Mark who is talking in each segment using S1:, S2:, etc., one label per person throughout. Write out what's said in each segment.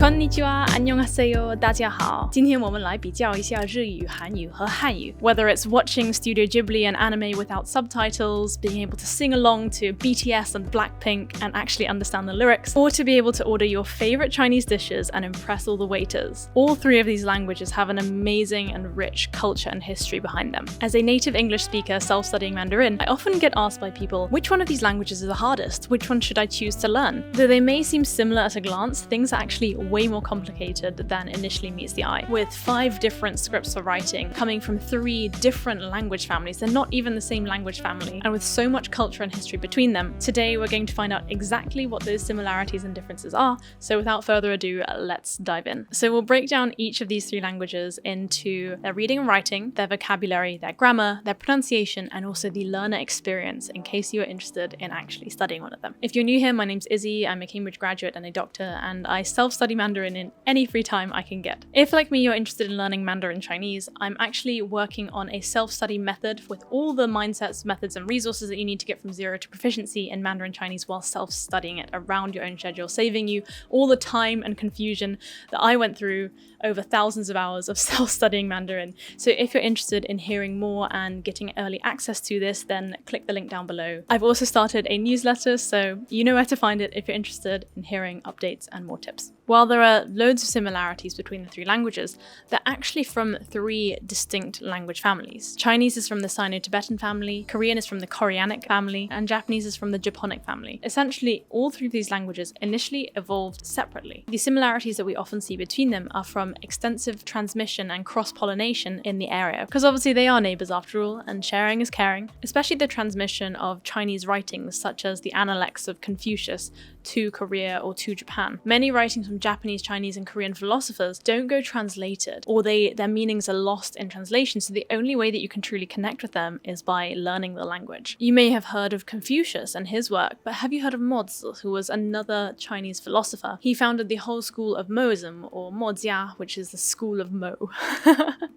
S1: こんにちは, 안녕하세요, 大家好。今天我们来比较一下日语、韩语和汉语。Whether it's watching Studio Ghibli and anime without subtitles, being able to sing along to BTS and Blackpink and actually understand the lyrics, or to be able to order your favorite Chinese dishes and impress all the waiters. All three of these languages have an amazing and rich culture and history behind them. As a native English speaker self-studying Mandarin, I often get asked by people, which one of these languages is the hardest? Which one should I choose to learn? Though they may seem similar at a glance, things are actually way more complicated than initially meets the eye. With 5 different scripts for writing, coming from 3 different language families, they're not even the same language family, and with so much culture and history between them, today we're going to find out exactly what those similarities and differences are. So without further ado, let's dive in. So we'll break down each of these 3 languages into their reading and writing, their vocabulary, their grammar, their pronunciation, and also the learner experience in case you are interested in actually studying one of them. If you're new here, my name's Izzy, I'm a Cambridge graduate and a doctor, and I self-study Mandarin in any free time I can get. If, like me, you're interested in learning Mandarin Chinese, I'm actually working on a self-study method with all the mindsets, methods, and resources that you need to get from 0 to proficiency in Mandarin Chinese while self-studying it around your own schedule, saving you all the time and confusion that I went through over thousands of hours of self-studying Mandarin. So if you're interested in hearing more and getting early access to this, then click the link down below. I've also started a newsletter, so you know where to find it if you're interested in hearing updates and more tips. While there are loads of similarities between the 3 languages, they're actually from 3 distinct language families. Chinese is from the Sino-Tibetan family, Korean is from the Koreanic family, and Japanese is from the Japonic family. Essentially, all 3 of these languages initially evolved separately. The similarities that we often see between them are from extensive transmission and cross-pollination in the area, because obviously they are neighbours after all, and sharing is caring, especially the transmission of Chinese writings such as the Analects of Confucius to Korea or to Japan. Many writings from Japanese, Chinese, and Korean philosophers don't go translated, or their meanings are lost in translation, so the only way that you can truly connect with them is by learning the language. You may have heard of Confucius and his work, but have you heard of Mozi, who was another Chinese philosopher? He founded the whole school of Moism, or Mojia, which is the school of Mo.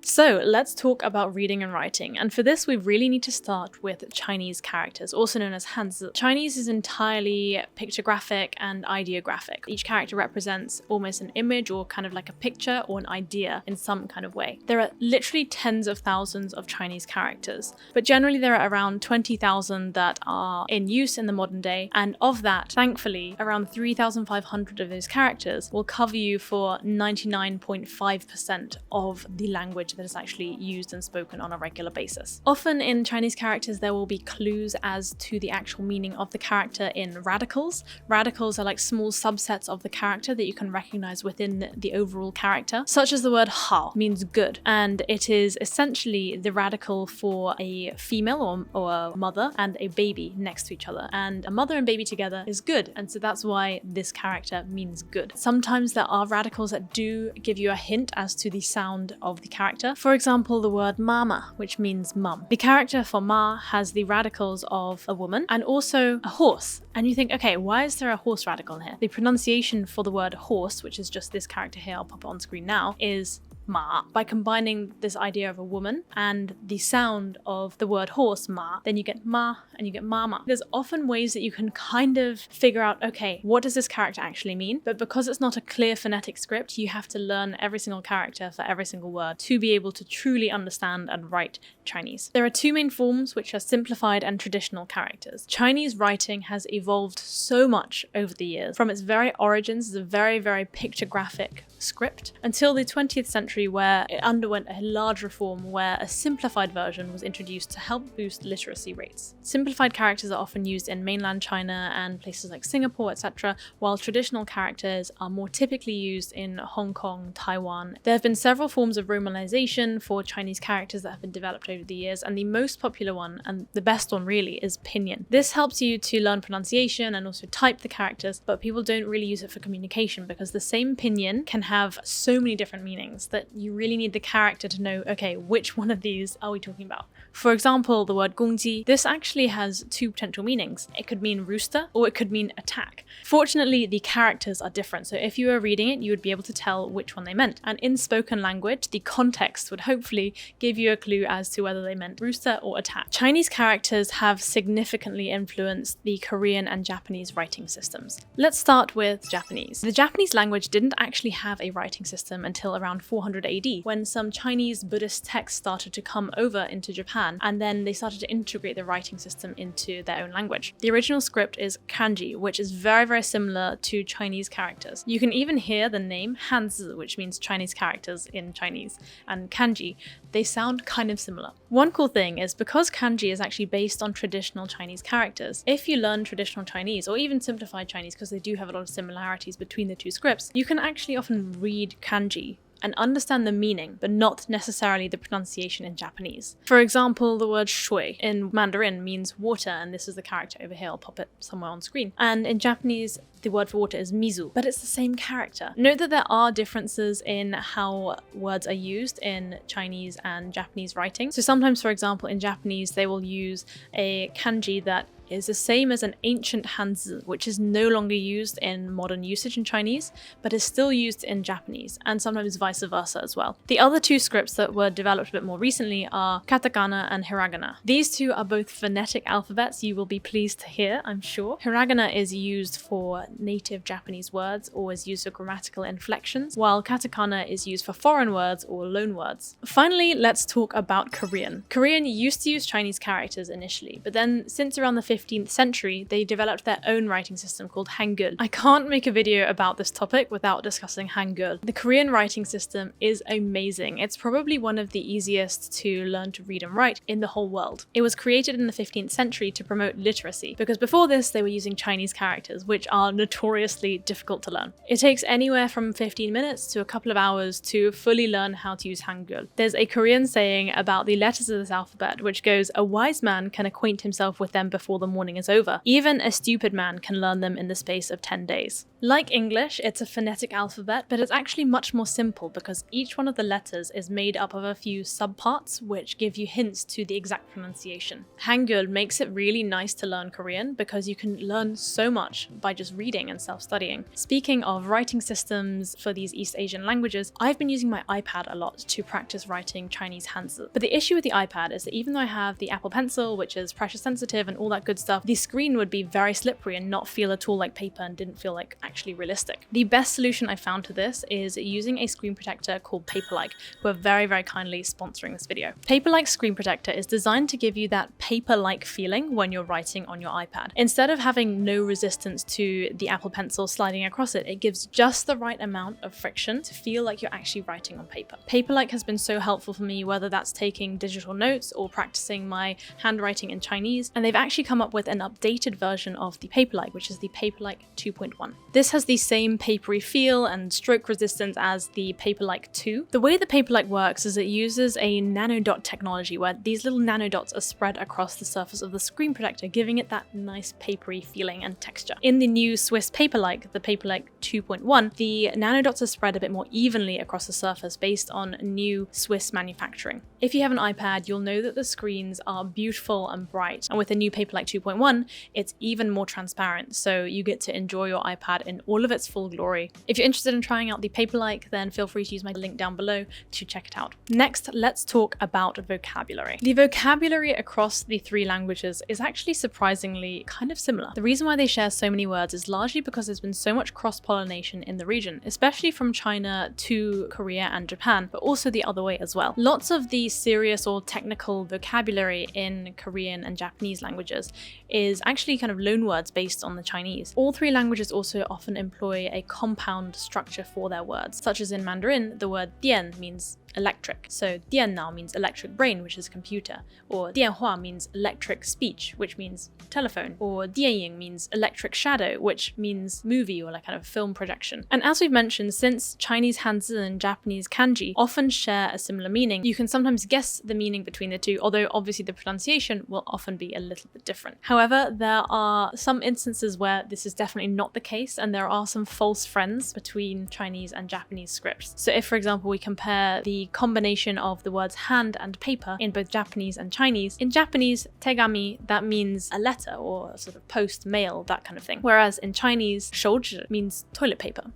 S1: So let's talk about reading and writing, and for this we really need to start with Chinese characters, also known as Hanzi. Chinese is entirely pictographic and ideographic. Each character represents almost an image or kind of like a picture or an idea in some kind of way. There are literally tens of thousands of Chinese characters, but generally there are around 20,000 that are in use in the modern day, and of that, thankfully, around 3,500 of those characters will cover you for 99.5% of the language that is actually used and spoken on a regular basis. Often in Chinese characters there will be clues as to the actual meaning of the character in radicals. Radicals are like small subsets of the character that you can recognize within the overall character, such as the word hao means good, and it is essentially the radical for a female or a mother and a baby next to each other, and a mother and baby together is good, and so that's why this character means good. Sometimes there are radicals that do give you a hint as to the sound of the character. For example, the word mama, which means mum. The character for ma has the radicals of a woman and also a horse, and you think, okay, why is there a horse radical here? The pronunciation for the word horse, which is just this character here, I'll pop it on screen now, is ma. By combining this idea of a woman and the sound of the word horse, ma, then you get ma and you get mama. There's often ways that you can kind of figure out, okay, what does this character actually mean? But because it's not a clear phonetic script, you have to learn every single character for every single word to be able to truly understand and write Chinese. There are 2 main forms, which are simplified and traditional characters. Chinese writing has evolved so much over the years. From its very origins as a very, very pictographic script until the 20th century, where it underwent a large reform where a simplified version was introduced to help boost literacy rates. Simplified characters are often used in mainland China and places like Singapore, etc., while traditional characters are more typically used in Hong Kong, Taiwan. There have been several forms of romanization for Chinese characters that have been developed over the years, and the most popular one, and the best one really, is pinyin. This helps you to learn pronunciation and also type the characters, but people don't really use it for communication because the same pinyin can have so many different meanings that you really need the character to know, okay, which one of these are we talking about? For example, the word 公鸡, this actually has two potential meanings. It could mean rooster or it could mean attack. Fortunately, the characters are different, so if you were reading it, you would be able to tell which one they meant. And in spoken language, the context would hopefully give you a clue as to whether they meant rooster or attack. Chinese characters have significantly influenced the Korean and Japanese writing systems. Let's start with Japanese. The Japanese language didn't actually have a writing system until around 400 AD, when some Chinese Buddhist texts started to come over into Japan, and then they started to integrate the writing system into their own language. The original script is kanji, which is very, very similar to Chinese characters. You can even hear the name Hanzi, which means Chinese characters in Chinese, and kanji. They sound kind of similar. One cool thing is because kanji is actually based on traditional Chinese characters, if you learn traditional Chinese or even simplified Chinese, because they do have a lot of similarities between the two scripts, you can actually often read kanji and understand the meaning, but not necessarily the pronunciation in Japanese. For example, the word shui in Mandarin means water, and this is the character over here. I'll pop it somewhere on screen. And in Japanese, the word for water is mizu, but it's the same character. Note that there are differences in how words are used in Chinese and Japanese writing. So sometimes, for example, in Japanese, they will use a kanji that is the same as an ancient Hanzi, which is no longer used in modern usage in Chinese, but is still used in Japanese, and sometimes vice versa as well. The other two scripts that were developed a bit more recently are katakana and hiragana. These two are both phonetic alphabets you will be pleased to hear, I'm sure. Hiragana is used for native Japanese words or is used for grammatical inflections, while katakana is used for foreign words or loan words. Finally, let's talk about Korean. Korean used to use Chinese characters initially, but then since around the 15th century, they developed their own writing system called Hangul. I can't make a video about this topic without discussing Hangul. The Korean writing system is amazing. It's probably one of the easiest to learn to read and write in the whole world. It was created in the 15th century to promote literacy, because before this they were using Chinese characters, which are notoriously difficult to learn. It takes anywhere from 15 minutes to a couple of hours to fully learn how to use Hangul. There's a Korean saying about the letters of this alphabet, which goes, "A wise man can acquaint himself with them before the morning is over. Even a stupid man can learn them in the space of 10 days. Like English, it's a phonetic alphabet, but it's actually much more simple because each one of the letters is made up of a few subparts which give you hints to the exact pronunciation. Hangul makes it really nice to learn Korean because you can learn so much by just reading and self-studying. Speaking of writing systems for these East Asian languages, I've been using my iPad a lot to practice writing Chinese Hanzi. But the issue with the iPad is that even though I have the Apple Pencil, which is pressure sensitive and all that good stuff, the screen would be very slippery and not feel at all like paper and didn't feel like actually realistic. The best solution I found to this is using a screen protector called Paperlike, who are very, very kindly sponsoring this video. Paperlike's screen protector is designed to give you that paper-like feeling when you're writing on your iPad. Instead of having no resistance to the Apple Pencil sliding across it, it gives just the right amount of friction to feel like you're actually writing on paper. Paperlike has been so helpful for me, whether that's taking digital notes or practicing my handwriting in Chinese, and they've actually come up with an updated version of the Paperlike, which is the Paperlike 2.1. This has the same papery feel and stroke resistance as the Paperlike 2. The way the Paperlike works is it uses a nanodot technology where these little nanodots are spread across the surface of the screen protector, giving it that nice papery feeling and texture. In the new Swiss Paperlike, the Paperlike 2.1, the nanodots are spread a bit more evenly across the surface based on new Swiss manufacturing. If you have an iPad, you'll know that the screens are beautiful and bright, and with the new Paperlike 2.1, it's even more transparent, so you get to enjoy your iPad in all of its full glory. If you're interested in trying out the Paperlike, then feel free to use my link down below to check it out. Next, let's talk about vocabulary. The vocabulary across the three languages is actually surprisingly kind of similar. The reason why they share so many words is largely because there's been so much cross-pollination in the region, especially from China to Korea and Japan, but also the other way as well. Lots of the serious or technical vocabulary in Korean and Japanese languages is actually kind of loanwords based on the Chinese. All three languages also often employ a compound structure for their words, such as in Mandarin, the word dian means electric. So diannao means electric brain, which is computer, or dianhua means electric speech, which means telephone, or dianying means electric shadow, which means movie or like kind of film projection. And as we've mentioned, since Chinese Hanzi and Japanese kanji often share a similar meaning, you can sometimes guess the meaning between the two, although obviously the pronunciation will often be a little bit different. different. However, there are some instances where this is definitely not the case, and there are some false friends between Chinese and Japanese scripts. So if, for example, we compare the combination of the words hand and paper in both Japanese and Chinese, in Japanese, tegami, that means a letter or sort of post, mail, that kind of thing. Whereas in Chinese, shouzhi means toilet paper.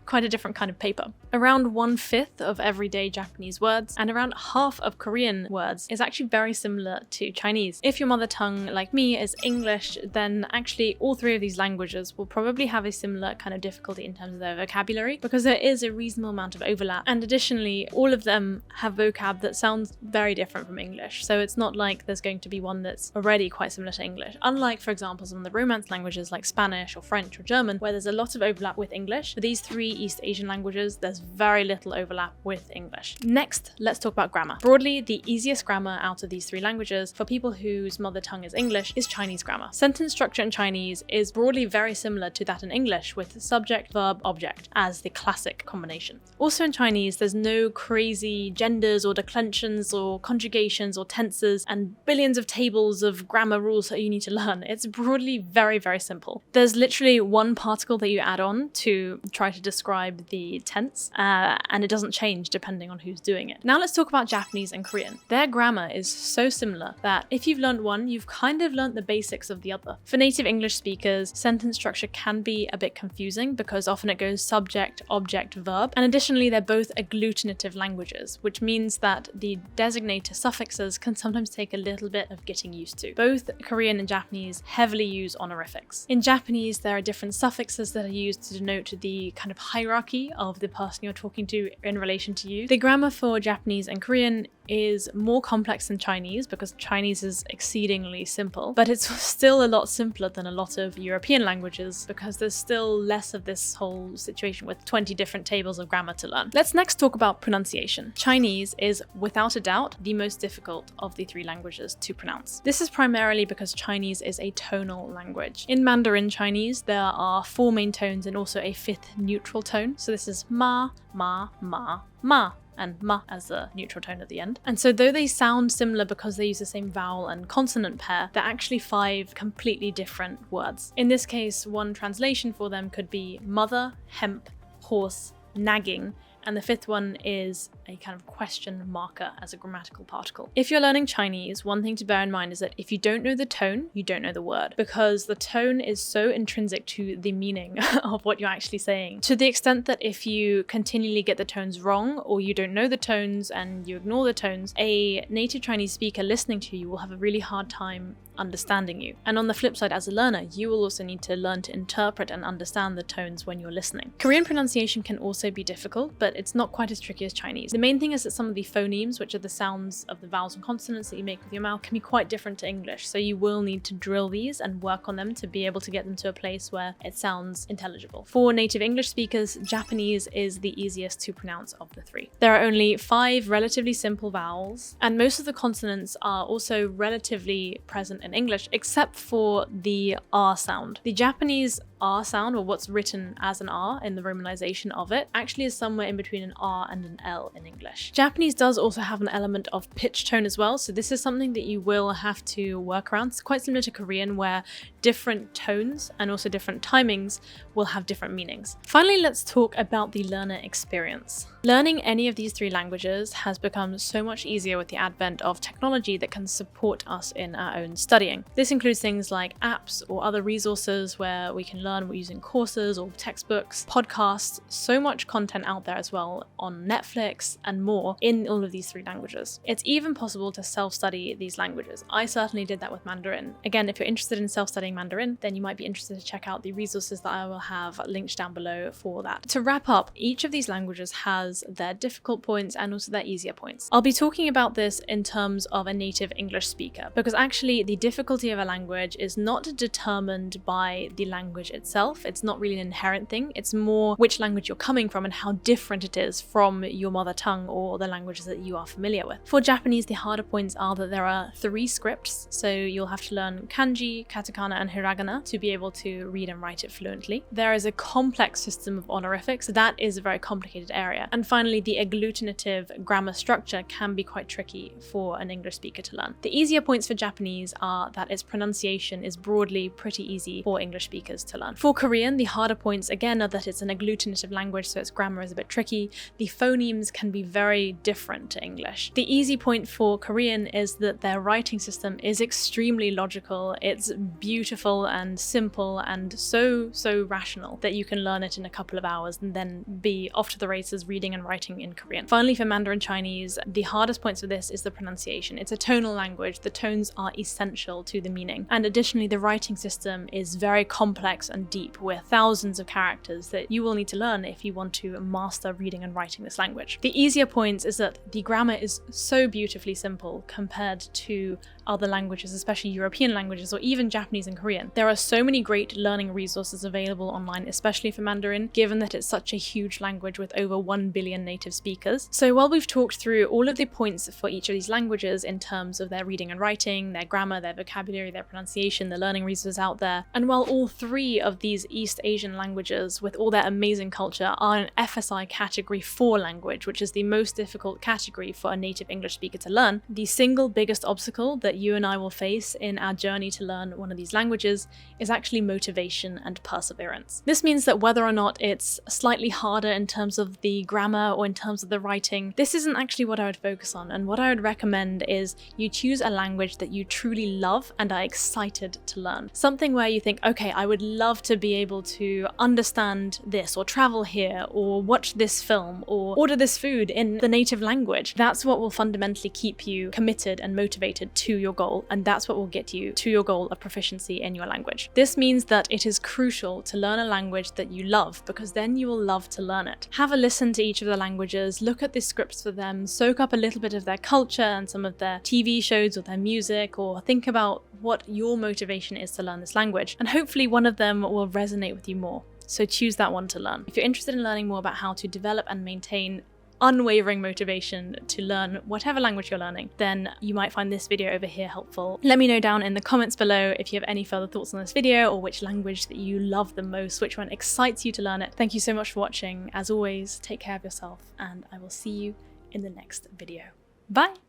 S1: Quite a different kind of paper. Around 1/5 of everyday Japanese words and around half of Korean words is actually very similar to Chinese. If your mother tongue, like me, is English, then actually all three of these languages will probably have a similar kind of difficulty in terms of their vocabulary, because there is a reasonable amount of overlap. And additionally, all of them have vocab that sounds very different from English. So it's not like there's going to be one that's already quite similar to English. Unlike, for example, some of the Romance languages like Spanish or French or German, where there's a lot of overlap with English. For these three East Asian languages, there's very little overlap with English. Next, let's talk about grammar. Broadly, the easiest grammar out of these three languages for people whose mother tongue is English is Chinese grammar. Sentence structure in Chinese is broadly very similar to that in English, with subject, verb, object as the classic combination. Also in Chinese, there's no crazy genders or declensions or conjugations or tenses and billions of tables of grammar rules that you need to learn. It's broadly very, very simple. There's literally one particle that you add on to try to describe the tense, and it doesn't change depending on who's doing it. Now let's talk about Japanese and Korean. Their grammar is so similar that if you've learned one, you've kind of learned the basics of the other. For native English speakers, sentence structure can be a bit confusing because often it goes subject, object, verb, and additionally they're both agglutinative languages, which means that the designator suffixes can sometimes take a little bit of getting used to. Both Korean and Japanese heavily use honorifics. In Japanese, there are different suffixes that are used to denote the kind of hierarchy of the person you're talking to in relation to you. The grammar for Japanese and Korean is more complex than Chinese because Chinese is exceedingly simple, but it's still a lot simpler than a lot of European languages because there's still less of this whole situation with 20 different tables of grammar to learn. Let's next talk about pronunciation. Chinese is without a doubt the most difficult of the three languages to pronounce. This is primarily because Chinese is a tonal language. In Mandarin Chinese, there are 4 main tones and also a 5th neutral tone. So this is ma, ma, ma, ma, and ma as a neutral tone at the end. And so though they sound similar because they use the same vowel and consonant pair, they're actually 5 completely different words. In this case, one translation for them could be mother, hemp, horse, nagging, and the 5th one is a kind of question marker as a grammatical particle. If you're learning Chinese, one thing to bear in mind is that if you don't know the tone, you don't know the word, because the tone is so intrinsic to the meaning of what you're actually saying, to the extent that if you continually get the tones wrong or you don't know the tones and you ignore the tones, a native Chinese speaker listening to you will have a really hard time understanding you. And on the flip side, as a learner, you will also need to learn to interpret and understand the tones when you're listening. Korean pronunciation can also be difficult, but it's not quite as tricky as Chinese. The main thing is that some of the phonemes, which are the sounds of the vowels and consonants that you make with your mouth, can be quite different to English. So you will need to drill these and work on them to be able to get them to a place where it sounds intelligible. For native English speakers, Japanese is the easiest to pronounce of the 3. There are only 5 relatively simple vowels, and most of the consonants are also relatively present in English, except for the R sound. The Japanese R sound, or what's written as an R in the romanization of it, actually is somewhere in between an R and an L in English. Japanese does also have an element of pitch tone as well, so this is something that you will have to work around. It's quite similar to Korean, where different tones and also different timings will have different meanings. Finally, let's talk about the learner experience. Learning any of these 3 languages has become so much easier with the advent of technology that can support us in our own studying. This includes things like apps or other resources where we can learn using courses or textbooks, podcasts, so much content out there as well on Netflix and more in all of these 3 languages. It's even possible to self-study these languages. I certainly did that with Mandarin. Again, if you're interested in self-studying Mandarin, then you might be interested to check out the resources that I will have linked down below for that. To wrap up, each of these languages has their difficult points and also their easier points. I'll be talking about this in terms of a native English speaker, because actually the difficulty of a language is not determined by the language itself. It's not really an inherent thing. It's more which language you're coming from and how different it is from your mother tongue or the languages that you are familiar with. For Japanese, the harder points are that there are 3 scripts, so you'll have to learn kanji, katakana, and hiragana to be able to read and write it fluently. There is a complex system of honorifics. That is a very complicated area. And finally, the agglutinative grammar structure can be quite tricky for an English speaker to learn. The easier points for Japanese are that its pronunciation is broadly pretty easy for English speakers to learn. For Korean, the harder points again are that it's an agglutinative language, so its grammar is a bit tricky. The phonemes can be very different to English. The easy point for Korean is that their writing system is extremely logical. It's beautiful and simple and so rational that you can learn it in a couple of hours and then be off to the races reading and writing in Korean. Finally, for Mandarin Chinese, the hardest points for this is the pronunciation. It's a tonal language. The tones are essential to the meaning. And additionally, the writing system is very complex and deep with thousands of characters that you will need to learn if you want to master reading and writing this language. The easier points is that the grammar is so beautifully simple compared to other languages, especially European languages or even Japanese and Korean. There are so many great learning resources available online, especially for Mandarin, given that it's such a huge language with over 1 billion native speakers. So while we've talked through all of the points for each of these languages in terms of their reading and writing, their grammar, their vocabulary, their pronunciation, the learning resources out there, and while all 3 of these East Asian languages with all their amazing culture are an FSI category 4 language, which is the most difficult category for a native English speaker to learn, the single biggest obstacle that you and I will face in our journey to learn one of these languages is actually motivation and perseverance. This means that whether or not it's slightly harder in terms of the grammar or in terms of the writing, this isn't actually what I would focus on. And what I would recommend is you choose a language that you truly love and are excited to learn. Something where you think, okay, I would love to be able to understand this or travel here or watch this film or order this food in the native language. That's what will fundamentally keep you committed and motivated to your goal, and that's what will get you to your goal of proficiency in your language. This means that it is crucial to learn a language that you love, because then you will love to learn it. Have a listen to each of the languages, look at the scripts for them, soak up a little bit of their culture and some of their TV shows or their music, or think about what your motivation is to learn this language, and hopefully one of them will resonate with you more. So choose that one to learn. If you're interested in learning more about how to develop and maintain unwavering motivation to learn whatever language you're learning, then you might find this video over here helpful. Let me know down in the comments below if you have any further thoughts on this video or which language that you love the most, which one excites you to learn it. Thank you so much for watching. As always, take care of yourself and I will see you in the next video. Bye!